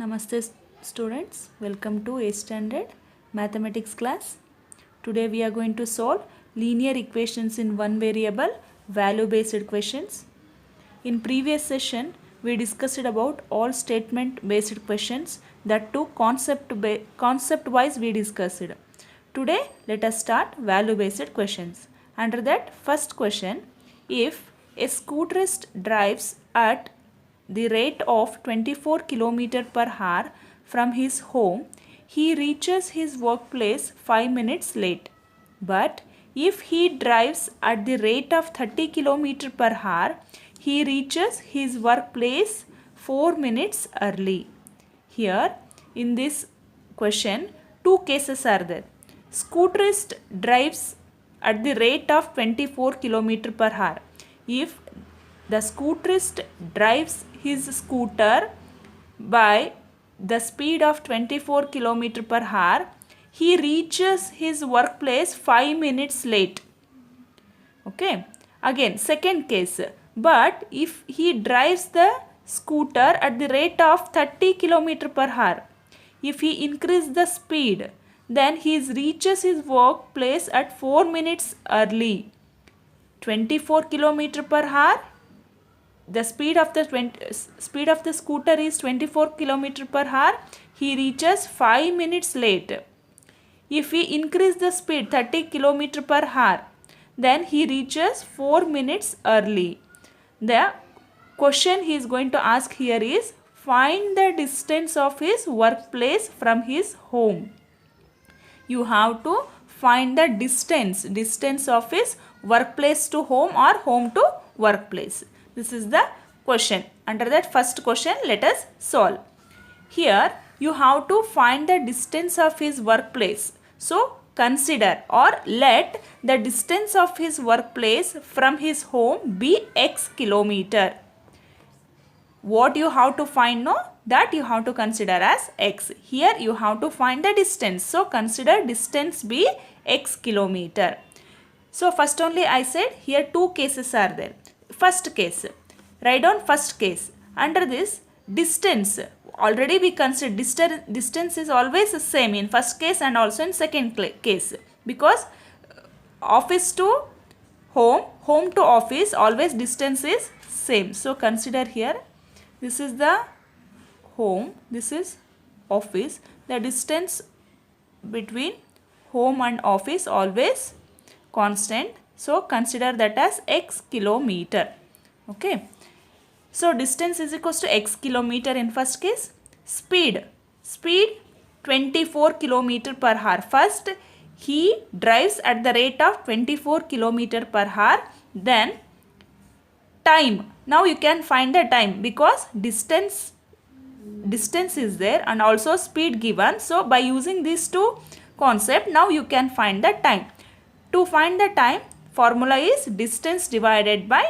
Namaste students, welcome to A Standard Mathematics class. Today we are going to solve linear equations in one variable value based questions. In previous session we discussed about all statement based questions, that too concept wise we discussed. Today let us start value based questions. Under that, first question, if a scooterist drives at the rate of 24 km per hour from his home, he reaches his workplace 5 minutes late. But if he drives at the rate of 30 km per hour, he reaches his workplace 4 minutes early. Here in this question, two cases are there. Scooterist drives at the rate of 24 km per hour. If the scooterist drives his scooter by the speed of 24 km per hour, he reaches his workplace 5 minutes late. Okay. Again, second case. But if he drives the scooter at the rate of 30 km per hour, if he increase the speed, then he reaches his workplace at 4 minutes early. 24 km per hour, the speed of the scooter is 24 km per hour, he reaches 5 minutes late. If we increase the speed 30 km per hour, then he reaches 4 minutes early. The question he is going to ask here is, find the distance of his workplace from his home. You have to find the distance of his workplace to home or home to workplace. This is the question. Under that first question, let us solve. Here you have to find the distance of his workplace. So consider or let the distance of his workplace from his home be x kilometer. What you have to find, no? That you have to consider as x. Here you have to find the distance. So consider distance be x kilometer. So first only I said here two cases are there. First case, write down first case. Under this, distance, already we consider distance is always the same in first case and also in second case, because office to home, home to office, always distance is same. So consider here, this is the home, this is office. The distance between home and office always constant. So consider that as x kilometer. Okay. So distance is equals to x kilometer in first case. Speed 24 km per hour. First he drives at the rate of 24 km per hour. Then time. Now you can find the time because distance is there and also speed given. So by using these two concepts, now you can find the time. To find the time, formula is distance divided by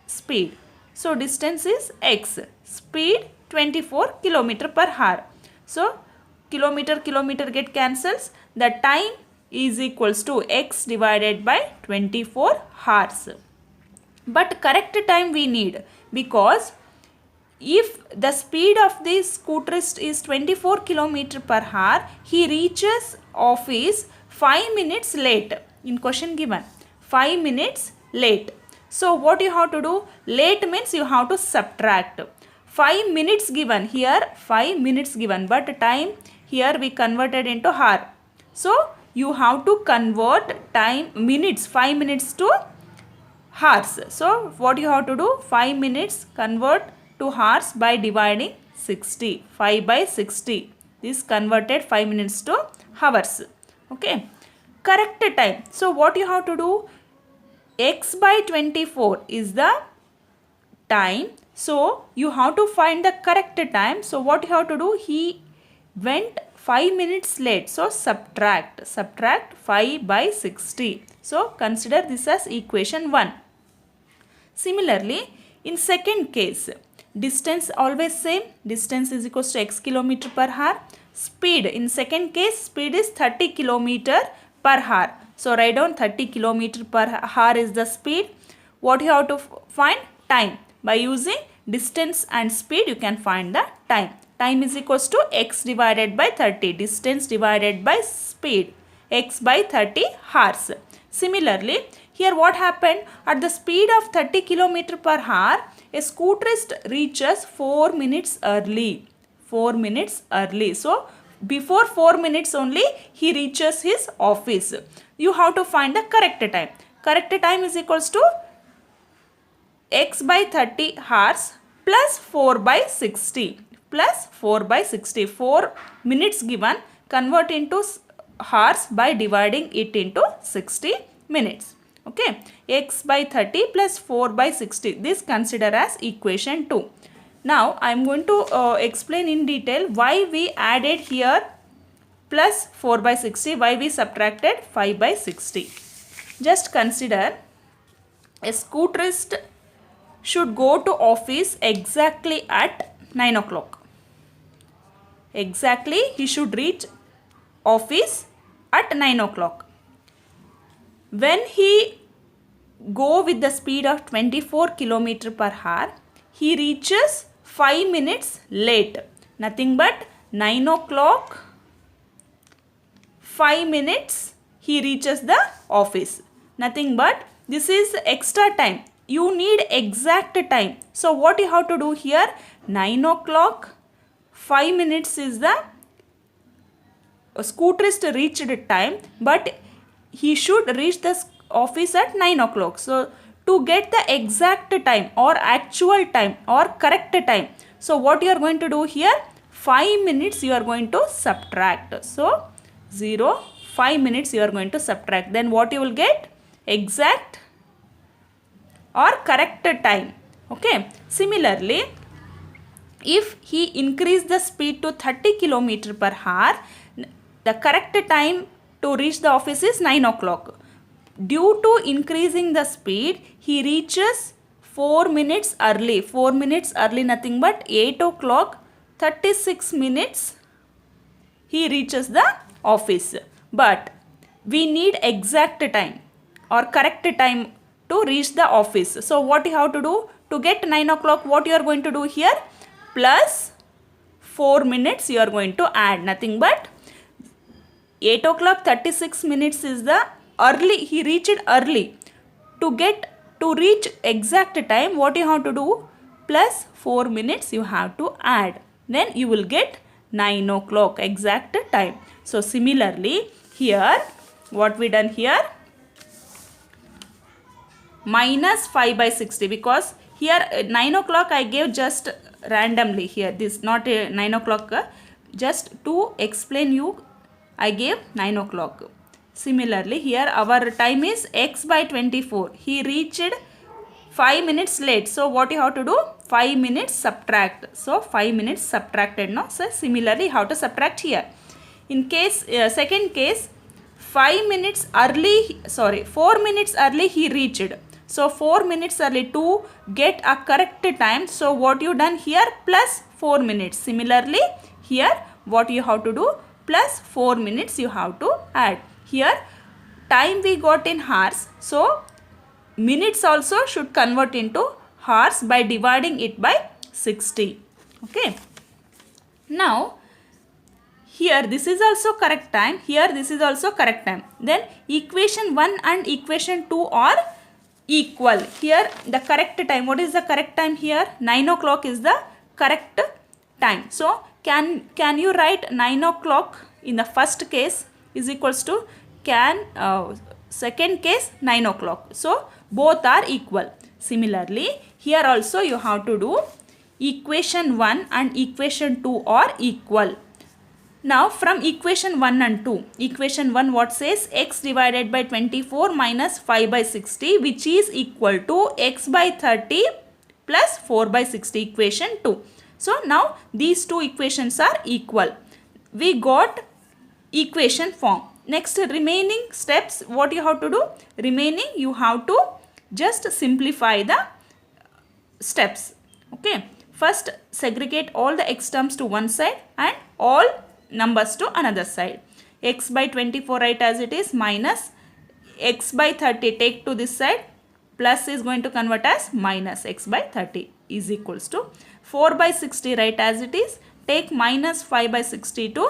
speed. So distance is x, speed 24 km per hour. So kilometer get cancels. The time is equals to x divided by 24 hours. But correct time we need, because if the speed of the scooterist is 24 km per hour, he reaches office 5 minutes late. In question given 5 minutes late. So what you have to do? Late means you have to subtract. 5 minutes given here, 5 minutes given, but time here we converted into hour. So you have to convert time minutes, 5 minutes to hours. So what you have to do? 5 minutes convert to hours by dividing 60. 5 by 60. This converted 5 minutes to hours. Okay. Correct time. So what you have to do? X by 24 is the time. So you have to find the correct time. So what you have to do? He went 5 minutes late. So subtract 5 by 60. So consider this as equation 1. Similarly, in second case, distance always same. Distance is equals to x kilometer per hour. Speed, in second case, speed is 30 kilometer per hour. So write down 30 kilometer per hour is the speed. What you have to find? Time. By using distance and speed you can find the time. Time is equals to x divided by 30. Distance divided by speed. X by 30 hours. Similarly, here what happened? At the speed of 30 km per hour, a scooterist reaches 4 minutes early. 4 minutes early. So, before 4 minutes only, he reaches his office. You have to find the correct time. Correct time is equals to x by 30 hours plus 4 by 60. Plus 4 by 60. 4 minutes given, convert into hours by dividing it into 60 minutes. Okay, x by 30 plus 4 by 60. This consider as equation 2. Now, I am going to explain in detail why we added here plus 4 by 60, why we subtracted 5 by 60. Just consider a scooterist should go to office exactly at 9 o'clock. Exactly, he should reach office at 9 o'clock. When he go with the speed of 24 km per hour, he reaches 5 minutes late. Nothing but 9 o'clock, 5 minutes he reaches the office. Nothing but this is extra time. You need exact time. So what you have to do here? 9 o'clock, 5 minutes is the scooterist reached time, but he should reach the office at 9 o'clock. So to get the exact time or actual time or correct time, so what you are going to do here? 5 minutes you are going to subtract. So 0, 5 minutes you are going to subtract. Then what you will get? Exact or correct time. Okay. Similarly, if he increase the speed to 30 km per hour, the correct time to reach the office is 9 o'clock. Due to increasing the speed, he reaches 4 minutes early. 4 minutes early, nothing but 8 o'clock 36 minutes he reaches the office. But we need exact time or correct time to reach the office. So what you have to do? To get 9 o'clock, what you are going to do here? Plus 4 minutes you are going to add. Nothing but 8 o'clock 36 minutes is the early, he reached early. To reach exact time, what you have to do? Plus 4 minutes you have to add. Then you will get 9 o'clock exact time. So similarly, here what we done here? Minus 5 by 60, because here 9 o'clock I gave just randomly here. This not a 9 o'clock. Just to explain you, I gave 9 o'clock. Similarly, here our time is x by 24. He reached 5 minutes late. So what you have to do? 5 minutes subtract. So 5 minutes subtracted. No? So similarly, how to subtract here? In case, second case, 4 minutes early he reached. So 4 minutes early to get a correct time. So what you done here? Plus 4 minutes. Similarly, here what you have to do? Plus 4 minutes you have to add. Here time we got in hours. So minutes also should convert into hours by dividing it by 60. Okay. Now here this is also correct time. Here this is also correct time. Then equation 1 and equation 2 are equal. Here the correct time. What is the correct time here? 9 o'clock is the correct time. So can you write 9 o'clock in the first case is equals to second case 9 o'clock. So both are equal. Similarly, here also you have to do equation 1 and equation 2 are equal. Now from equation 1 and 2, equation 1 what says? X divided by 24 minus 5 by 60, which is equal to x by 30 plus 4 by 60, equation 2. So now these two equations are equal. We got equation form. Next remaining steps, what you have to do? Remaining you have to just simplify the steps. Okay. First segregate all the x terms to one side and all numbers to another side. X by 24 write as it is, minus x by 30 take to this side, plus is going to convert as minus x by 30 is equals to 4 by 60 write as it is, take minus 5 by 60 to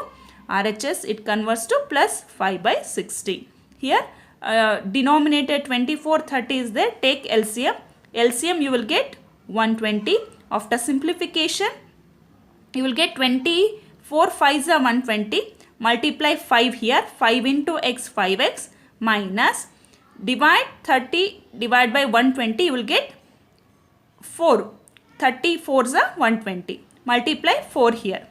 RHS, it converts to plus 5 by 60. Here denominator 24, 30 is there. Take LCM. LCM you will get 120. After simplification, you will get 24 5s are 120. Multiply 5 here. 5 into x, 5x minus divide 30 divide by 120. You will get 4. 34s are 120. Multiply 4 here.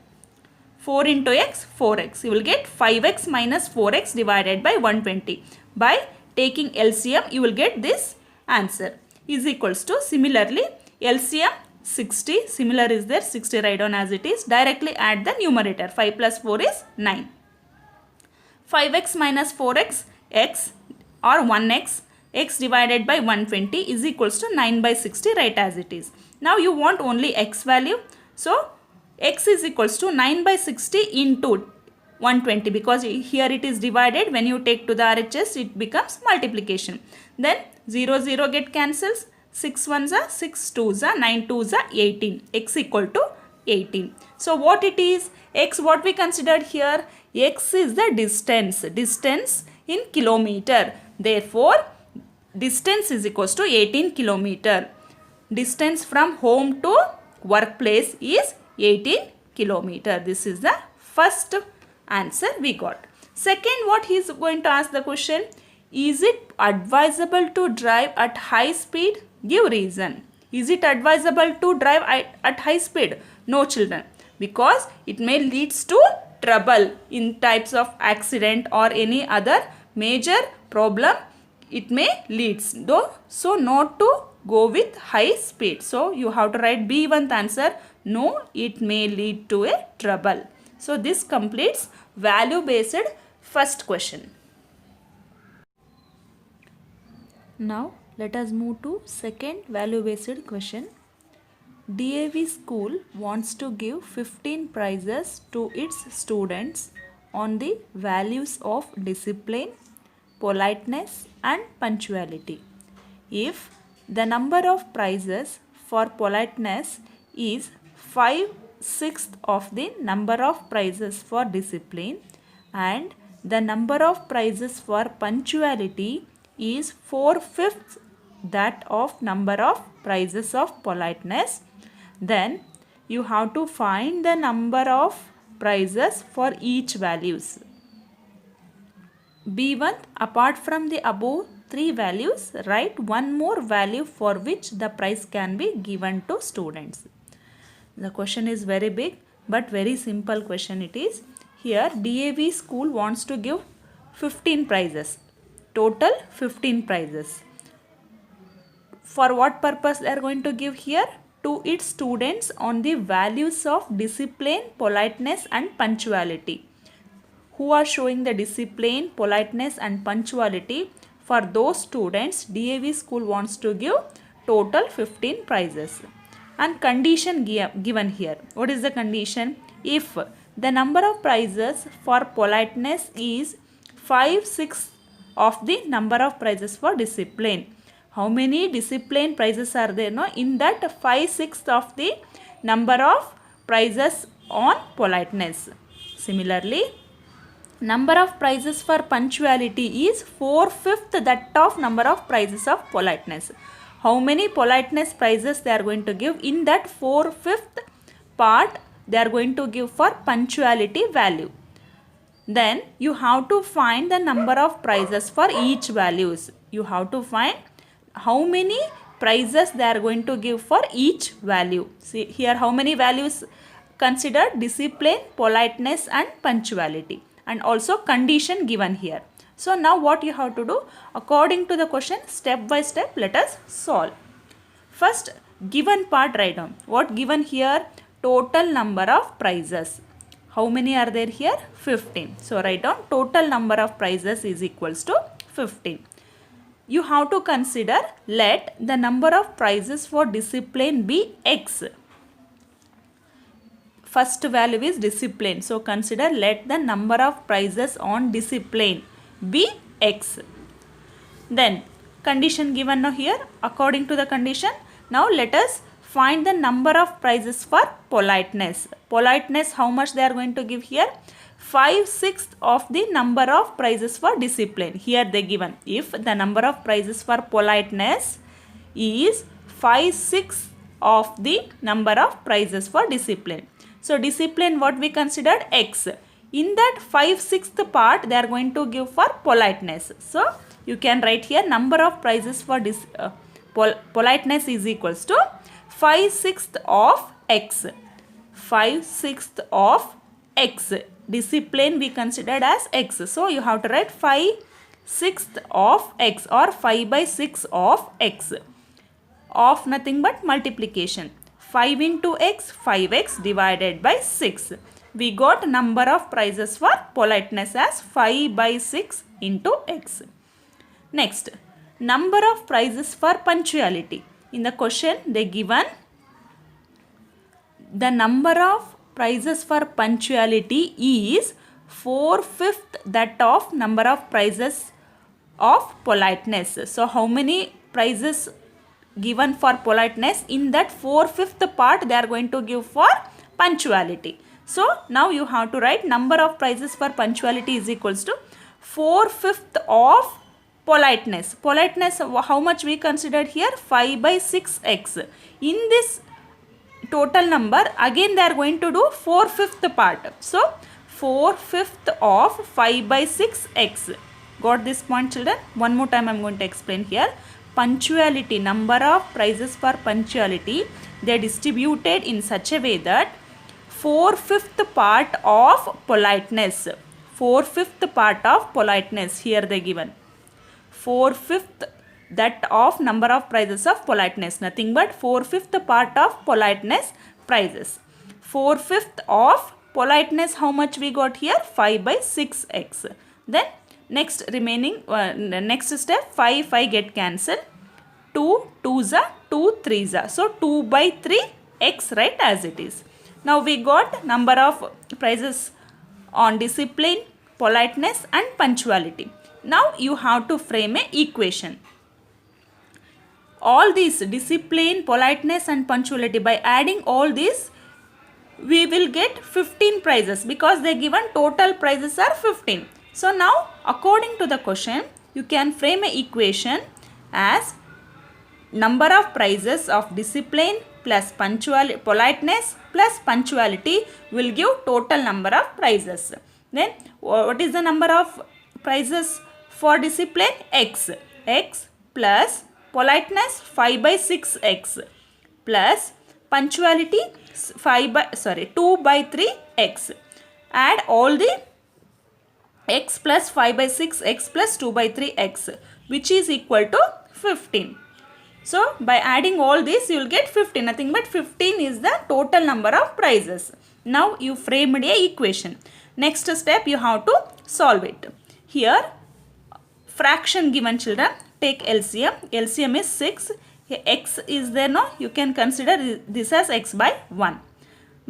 4 into x, 4x. You will get 5x minus 4x divided by 120. By taking LCM, you will get this answer is equals to, similarly, LCM 60. Similar is there. 60 write down as it is. Directly add the numerator. 5 plus 4 is 9. 5x minus 4x, x or 1x, x divided by 120 is equals to 9 by 60. Write as it is. Now you want only x value. So x is equals to 9 by 60 into 120, because here it is divided. When you take to the RHS, it becomes multiplication. Then 0 0 get cancels. 6 1s are 6 2s are 9 2s are 18. X equal to 18. So what it is? X, what we considered here? X is the distance. Distance in kilometer. Therefore, distance is equals to 18 kilometer. Distance from home to workplace is 18 kilometer. This is the first answer we got. Second, what he is going to ask the question, is it advisable to drive at high speed? Give reason. Is it advisable to drive at high speed? No, children, because it may leads to trouble in types of accident or any other major problem. It may leads though, so not to go with high speed. So you have to write B1th answer. No, it may lead to a trouble. So this completes value based first question. Now let us move to second value based question. DAV school wants to give 15 prizes to its students on the values of discipline, politeness and punctuality. If the number of prizes for politeness is 5/6 of the number of prizes for discipline and the number of prizes for punctuality is 4/5 that of number of prizes of politeness, then you have to find the number of prizes for each values. B1, apart from the above 3 values, write one more value for which the prize can be given to students. The question is very big but very simple question it is. Here DAV school wants to give 15 prizes. Total 15 prizes. For what purpose they are going to give here? To its students on the values of discipline, politeness and punctuality. Who are showing the discipline, politeness and punctuality? For those students, DAV school wants to give total 15 prizes. And condition given here. What is the condition? If the number of prizes for politeness is 5/6 of the number of prizes for discipline. How many discipline prizes are there? No, in that 5/6 of the number of prizes on politeness. Similarly, number of prizes for punctuality is 4/5 that of number of prizes of politeness. How many politeness prizes they are going to give? In that 4/5 part they are going to give for punctuality value. Then you have to find the number of prizes for each values. You have to find how many prizes they are going to give for each value. See here how many values considered: discipline, politeness and punctuality, and also condition given here. So now what you have to do? According to the question, step by step let us solve. First, given part write down. What given here? Total number of prizes. How many are there here? 15. So write down total number of prizes is equals to 15. You have to consider, let the number of prizes for discipline be x. First value is discipline. So consider, let the number of prizes on discipline be x. Then condition given now here. According to the condition, now let us find the number of prizes for politeness. Politeness, how much they are going to give here? 5/6 of the number of prizes for discipline. Here they given, if the number of prizes for politeness is 5/6 of the number of prizes for discipline. So discipline, what we considered? X. In that 5/6 part they are going to give for politeness. So you can write here number of prizes for politeness is equals to 5/6 of X. 5/6 of X. Discipline we considered as X. So you have to write 5/6 of X or 5/6 of X. Of nothing but multiplication. 5 into X, 5X divided by 6. We got number of prizes for politeness as 5/6 into X. Next, number of prizes for punctuality. In the question they given the number of prizes for punctuality is 4/5 that of number of prizes of politeness. So how many prizes given for politeness? In that 4/5 part they are going to give for punctuality. So now you have to write number of prizes for punctuality is equals to 4/5 of politeness. Politeness, how much we considered here? 5/6x. In this total number again they are going to do 4/5 part. So 4/5 of 5/6x. Got this point, children? One more time I am going to explain here. Punctuality, number of prizes for punctuality, they are distributed in such a way that 4/5 part of politeness. 4/5 part of politeness here they given. 4/5 that of number of prizes of politeness. Nothing but 4/5 part of politeness prizes. 4/5 of politeness, how much we got here? 5/6x. Then next remaining next step, 5 get cancelled. 2 2s are 2 3s are. So 2/3x, right, as it is. Now we got number of prizes on discipline, politeness and punctuality. Now you have to frame a equation. All these discipline, politeness and punctuality, by adding all these we will get 15 prizes because they given total prizes are 15. So now according to the question you can frame a equation as number of prizes of discipline plus politeness plus punctuality will give total number of prizes. Then what is the number of prizes for discipline? X. X plus politeness 5/6x plus punctuality 2/3x. Add all the x plus 5/6x plus 2/3x, which is equal to 15. So by adding all this you will get 15. Nothing but 15 is the total number of prizes. Now you framed a equation. Next step you have to solve it. Here fraction given, children. Take LCM. LCM is 6. Here x is there, no? You can consider this as x by 1.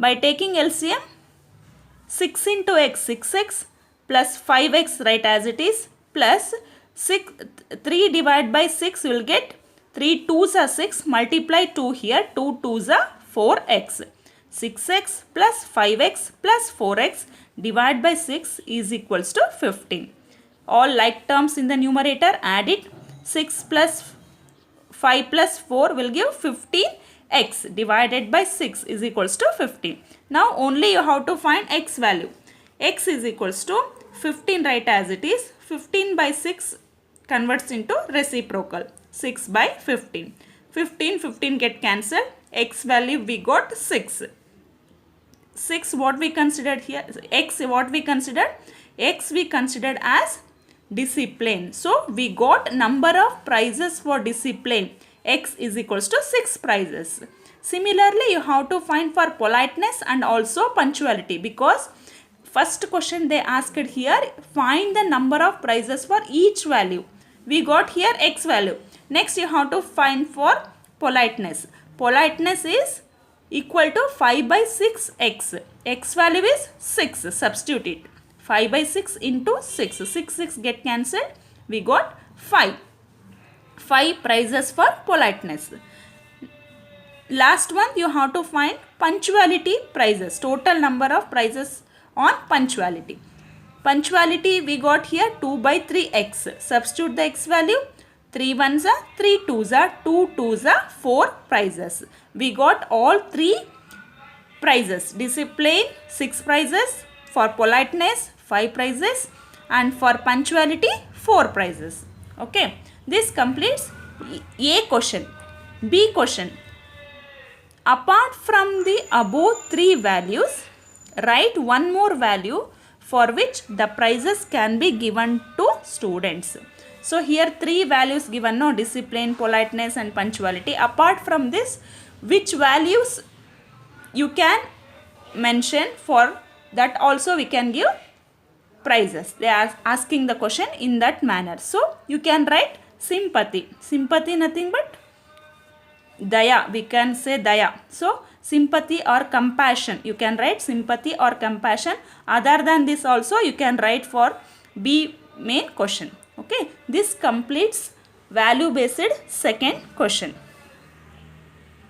By taking LCM, 6 into x, 6x plus 5x, right, as it is, plus 3 divided by 6 you will get 3 2s are 6, multiply 2 here, 2 2s are 4x. 6x plus 5x plus 4x divided by 6 is equals to 15. All like terms in the numerator, add it. 6 plus 5 plus 4 will give 15x divided by 6 is equals to 15. Now only you have to find x value. X is equals to 15, right, as it is. 15/6 converts into reciprocal. 6/15. 15 get cancelled. X value we got 6. 6 what we considered here? X what we considered? X we considered as discipline. So we got number of prizes for discipline. X is equals to 6 prizes. Similarly you have to find for politeness and also punctuality, because first question they asked here, find the number of prizes for each value. We got here x value. Next you have to find for politeness. Politeness is equal to 5/6x. X value is 6. Substitute it. 5/6 into 6. 6 get cancelled. We got 5. 5 prizes for politeness. last one you have to find punctuality prices, total number of prices on punctuality. Punctuality we got here 2 by 3x. Substitute the x value. 3 ones are 3 twos are 2 twos are 4 prizes. We got all 3 prizes. Discipline 6 prizes, for politeness 5 prizes, and for punctuality 4 prizes. Okay, this completes A question. B question. Apart from the above 3 values, write one more value for which the prizes can be given to students. So here 3 values given, no, discipline, politeness and punctuality. Apart from this, which values you can mention, for that also we can give prizes. They are asking the question in that manner. So you can write sympathy. Sympathy nothing but daya, we can say daya. So sympathy or compassion, you can write sympathy or compassion. Other than this also you can write for B main question. Okay, this completes value based second question.